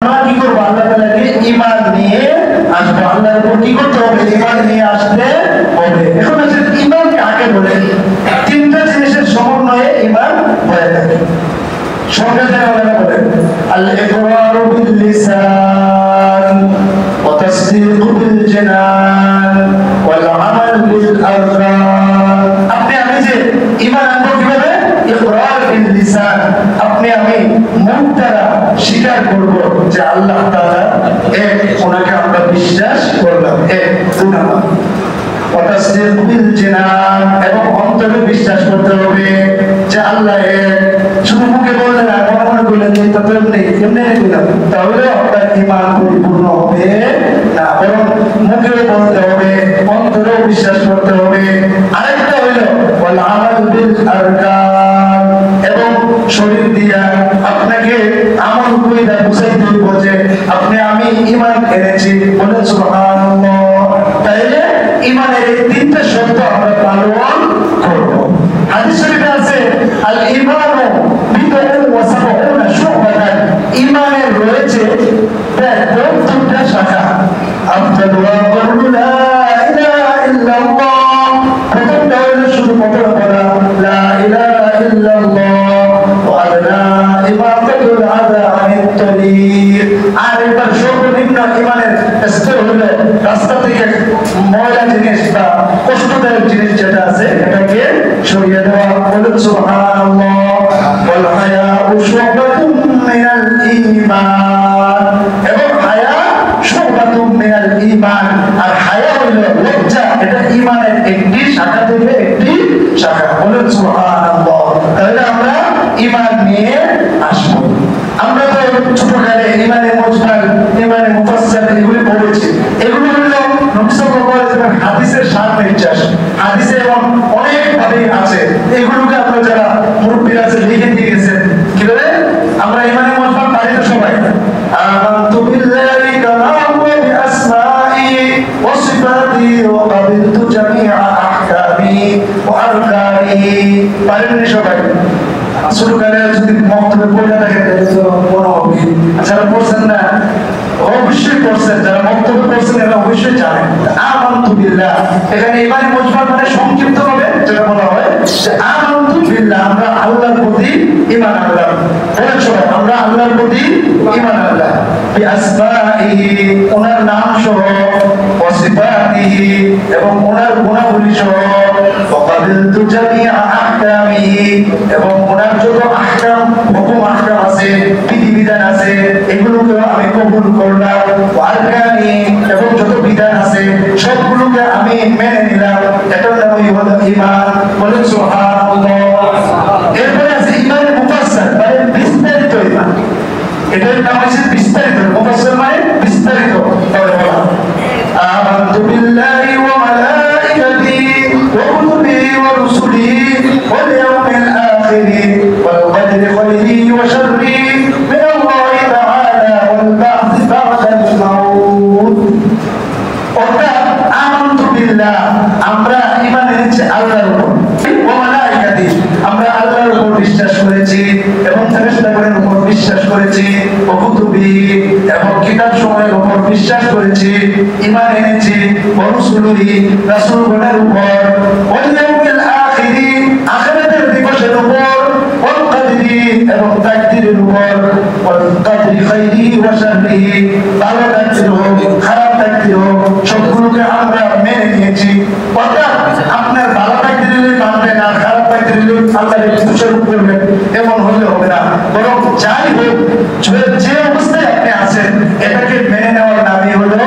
আমরা কি করবো? আল্লাহ তাআলাকে ঈমান নিয়ে আসবো। আল্লাহর উপর কি করতে হবে? ঈমান নিয়ে আসতে হবে। এখন আছে ঈমান কাকে বলে? তিনটা জিনিসের সমন্বয়ে ঈমান হয়ে থাকে। সংজ্ঞা আল্লাহ বলেন আল ইকরারু বিল লিসান ওয়া তাসদীকু বিল জানান ওয়াল আমাল বিল আরকান। আপনি আমি যে ঈমান আনবো কিভাবে? ইকরার বিল লিসান, আপনি আমি মুখ দ্বারা স্বীকার করব যে আল্লাহ তাআলা এক, ওনাকে আমরা বিশ্বাস করলাম এক, দুই নাম্বার ওয়া তাসদীকু বিল জানান, এবং অন্তরে বিশ্বাস করতে হবে যে আল্লাহ এক। শুধু মুখে বললে না, মনে করলেন যে এটা তো এমনি কইলাম, তাহলে আপনার ঈমান পরিপূর্ণ হবে না। বরং মুখে বলতে হবে, অন্তরেও বিশ্বাস করতে হবে। আরেকটা হইল ওয়াল আমাল বিল আরকান, এবং শরীর দিয়া আপনাকে আমল কইরা বুঝাইতে হইব যে আপনি আমি ঈমান এনেছি, বলেন সুবহানাল্লাহ। তাইলে ঈমানের এই তিনটা শর্ত আমরা পালন করব। হাদিস শরীফে আছে আল ঈমানু বিদআতুন ওয়া সাবউনা শু'বাতান, ঈমানের রয়েছে প্রায় ৭০টা শাখা। আফদালুহা কাউলু লা ইলাহা ইল্লাল্লাহ, প্রথমটা হলো শুধু কথা বলা লা ইলাহা ইল্লাল্লাহ, ওয়া আদনা ইমাতাতুল আযা আনিত তরিক। আর এবার সর্বনিম্ন ঈমানের স্তর হলো রাস্তা থেকে ময়লা জিনিস বা কষ্টদায়ক জিনিস যেটা আছে এটাকে সরিয়ে দেওয়া। বলুন সুবহানাল্লাহ। ওয়াল হায়াউ শু'বাতুম মিনাল ঈমান, এবং হায়া শু'বাতুম মিনাল ঈমান। আর হায়া হলো লজ্জা, এটা ঈমানের একটি শাখা থেকে একটি শাখা। বলুন সুবহানাল্লাহ। তাহলে আমরা ঈমান নিয়ে আসবো। আমরা তো ছোটকালে ঈমানে মুজমাল, ঈমানে মুফাসসাল এগুলি পড়েছি। এগুলো হলো নবী সাল্লাল্লাহু আলাইহি ওয়াসাল্লাম হাদিসের সার নির্যাস, হাদিসে এবং অনেক ভাবে আছে। এগুলোকে আমরা যারা মুরব্বিরা আছে লিখে দিয়ে গেছেন কিভাবে আমরা ঈমানে মুজমাল পারি তো সবাই। আমানতু বিল্লাহি কামা হুয়া বিআসমাই ওয়া সিফাতি ওয়া কাবিলতু জামিআ আহকামি ওয়া আরকানি। পারেন সবাই? ছোটকালে যদি মক্তবে পড়ে থাকেন তাহলে তো মনে হবে। যারা পড়ছেন না অবশ্যই পড়ছেন, যারা মক্তবে পড়ছেন এরা অবশ্যই জানেন। আমানতু বিল্লাহ, এখানে ঈমান মুজমাল মানে সংক্ষিপ্ত ভাবে যেটা বলা হয় যে আমানতু বিল্লাহ, আমরা আল্লাহর প্রতি ঈমান আনলাম। বলেন সবাই, আমরা আল্লাহর প্রতি ঈমান আনলাম। বিআসমাইহি, ওনার নাম সহ, ওয়া সিফাতিহি, এবং ওনার গুণাবলী সহ, ওয়া কাবিলতু জামিআ আহকামিহি, এবং ওনার যত আহকাম, হুকুম আহকাম আছে, বিধিবিধান আছে, এগুলোকে আমি কবুল করলাম। ওয়ারকানি, এবং যত বিধান আছে সবগুলোকে আমি মেনে নিলাম। এটার নামই হলো ঈমান। বলেন সুবহানাল্লাহ। এরপরে আছে ঈমানে মুফাসসাল, মানে বিস্তারিত ঈমান। এটার নাম হচ্ছে বিস্তারিত। মুফাসসাল মানে বিস্তারিত ভাবে বলা। আমানতু বিল্লাহি ওয়া মালাইকাতিহি ওয়া কুতুবিহি ওয়া রুসুলিহি ওয়াল ইয়াউমিল আখিরি ওয়াল কদরি খাইরিহি ওয়া শাররিহি মিনাল্লাহি তাআলা ওয়াল বা'থি বা'দাল মাউত। অর্থাৎ আমানতু বিল্লাহ, আমরা ঈমান এনেছি আল্লাহর উপর। ওয়া মালাইকাতিহি, আমরা আল্লাহর উপর বিশ্বাস করেছি এবং ফেরেশতাগণের উপর বিশ্বাস করেছি। ওয়া কুতুবিহি, এবং কিতাবসমূহের উপর বিশ্বাস করেছি, ঈমান এনেছি। ওয়া রুসুলিহি, রাসূলগণের উপর। ওয়াল ইয়াউমিল আখিরি, আখিরাতের দিবসের উপর। ওয়াল কদরি, এবং তাকদীরের উপর। ওয়াল কদরি খাইরিহি ওয়া শাররিহি, ভালো তাকদীর হোক খারাপ তাকদীর হোক সবগুলোকে আমরা মেনে নিয়েছি। অর্থাৎ আপনার ভালো তাকদীর মানবেন আর খারাপ তাকদীর আল্লাহর দোষারোপ করবেন, এমন হলে হবে না। বরং যাই হোক, যে অবস্থায় আপনি আছেন এটাকে মেনে নেওয়ার নামই হলো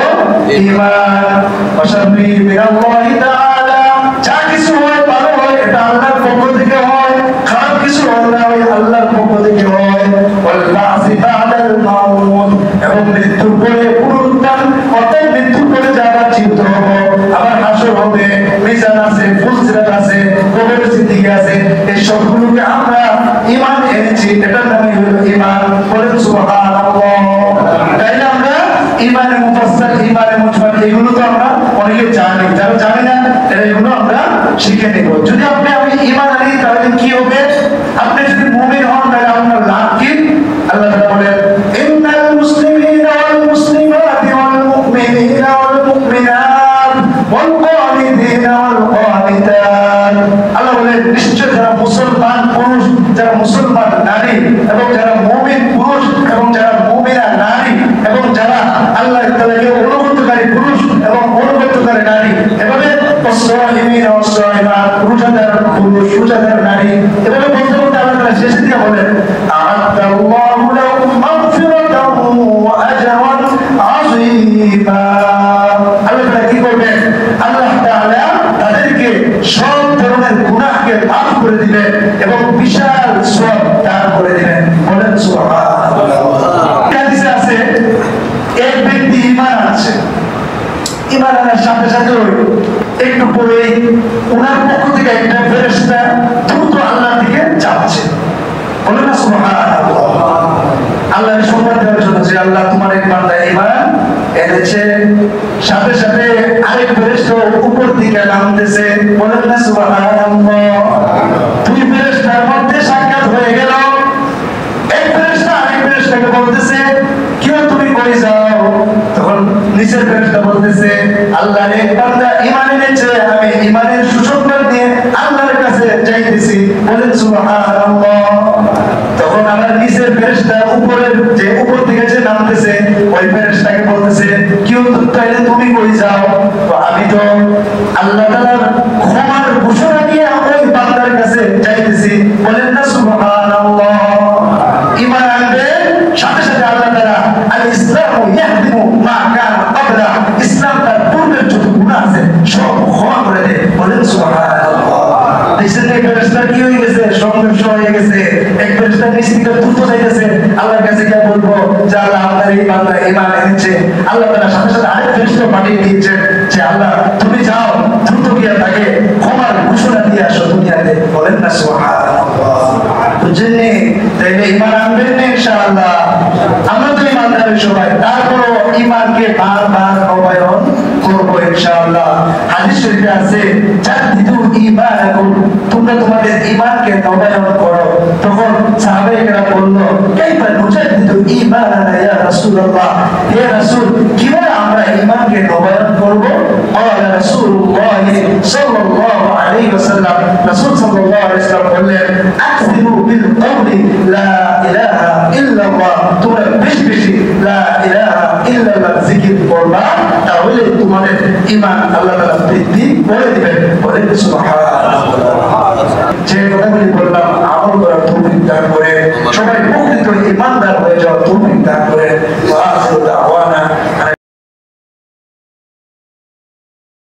ঈমান। ওয়া শাররিহি মিনাল্লাহি তাআলা, যা কিছু হয় ভালো হয় এটা আল্লাহর পক্ষ থেকে হয়, খারাপ কিছু হয় না হয় আল্লাহর পক্ষ থেকে হয়। ওয়াল বা'থি বা'দাল মাউত, এবং মৃত্যুর পরে পুনরুত্থান, অর্থাৎ মৃত্যুর পরে যারা জীবিত হবে, আবার হাসর হবে, মিজান আছে, ফুলসিরাত আছে, কবরের জিন্দেগি আছে, এই সবগুলোকে আমরা ঈমান এনেছি। এটার নামই হলো ঈমান। বলেন সুবহানাল্লাহ। তাইলে আমরা ঈমানে মুফাসসাল, ঈমানে মুজমাল এগুলো তো আমরা অনেকে জানি, যারা জানি না এগুলো আমরা শিখে নেব। যদি আপনি আমি ঈমান আনি তাহলে কি হবে? আপনি যদি মুমিন হন তাহলে আপনার লাভ কি? আল্লাহ তাআলা বলেন ইন্নাল মুসলিমিন এক ব্যক্তি ঈমান আছে, ঈমান আনার সাথে সাথে একটু পরেই ওনার পক্ষ থেকে একটা ফেরেশতা দ্রুত আল্লাহর দিকে যাচ্ছে, বলে না সুবহানাল্লাহ। আল্লাহর সংবাদ দেওয়ার জন্য যে আল্লাহ তোমার এক বান্দা ঈমান এনেছে, সাথে সাথে আরেক ফেরেশতা উপর দিকে নামতেছে, বলে না সুবহানাল্লাহ। দুই ফেরেশতার মধ্যে সাক্ষাৎ হয়ে গেল। এক ফেরেশতা আরেক ফেরেশতাকে বলতেছে, কেউ তুমি কই যাও? তখন নিচের ফেরেশতা বলতেছে, আল্লাহর এক বান্দা ঈমান এনেছে, আমি ঈমানের সুসংবাদ নিয়ে আল্লাহর কাছে যাইতেছি, বলেন সুবহানাল্লাহ। তখন আমার নিচের ফেরেশতা উপরের যে উপর থেকে যে নামতেছে ওই ফেরেশতাকে বলতেছে, কেউ তাইলে তুমি কই যাও? তো আমি তো আল্লাহ তাআলার ক্ষমার ঘোষণা নিয়ে ওই বান্দার কাছে যাইতেছি, বলেন না সুবহানাল্লাহ। ঈমান আনবে সাথে সাথে আল্লাহ তাআলা আল ইসলামু ইয়াহদিমু মা কানা ক্বাবলা, ইসলাম তার পূর্বের যত গুনাহ আছে সব ক্ষমা করে দেয়, বলেন সুবহানাল্লাহ। দেখছেন এই ফেরেশতা কি হয়ে গেছে? সংঘর্ষ হয়ে গেছে। এক ফেরেশতা নিচে থেকে দ্রুত যাইতেছে, আল্লাহর কাছে গিয়ে বলবো যে আল্লাহ আপনার এই বান্দা ঈমান এনেছে। আল্লাহ তাআলা সাথে সাথে আরেক ফেরেশতা পাঠিয়ে দিয়েছেন যে আল্লাহ তুমি যাও দ্রুত গিয়ে তাকে ক্ষমার ঘোষণা দিয়ে আসো দুনিয়াতে, বলেন না সুবহানাল্লাহ। বুঝলেন? তাইলে ঈমান আনবেন না ইনশাআল্লাহ। আমরা তো ঈমানদার সবাই, তারপরও ঈমানকে বারবার নবায়ন করবো ইনশাআল্লাহ। হাদিস শরীফে আছে, জাদ্দিদু ঈমানাকুম, তোমরা তোমাদের ঈমানকে নবায়ন করো। তখন সাহাবায়ে কেরাম বলল, কাইফা নুজাদ্দিদু ঈমানানা ইয়া রাসূলুল্লাহ, হে রাসূল কিভাবে আমরা ঈমানকে নবায়ন করব? ক্বালা রাসূলুল্লাহ সাল্লাল্লাহু আলাইহি ওয়াসাল্লাম, রাসূল সাল্লাল্লাহু আলাইহি ওয়াসাল্লাম বললেন, আকসিরু বিল কওলি লা ইলাহা ইল্লাল্লাহ, তোমরা বেশি বেশি লা ইলাহা ইল্লাল্লাহ জিকির করবা, তাহলে তোমাদের ঈমান আল্লাহ তাআলা বৃদ্ধি করে দিবেন, বলেন সুবহানাল্লাহ। যে কথাগুলি বললাম আমল করার তৌফিক দান করে, সবাই প্রকৃত ঈমানদার হয়ে যাওয়ার তৌফিক দান করে। ওয়া আখিরু দাওয়ানা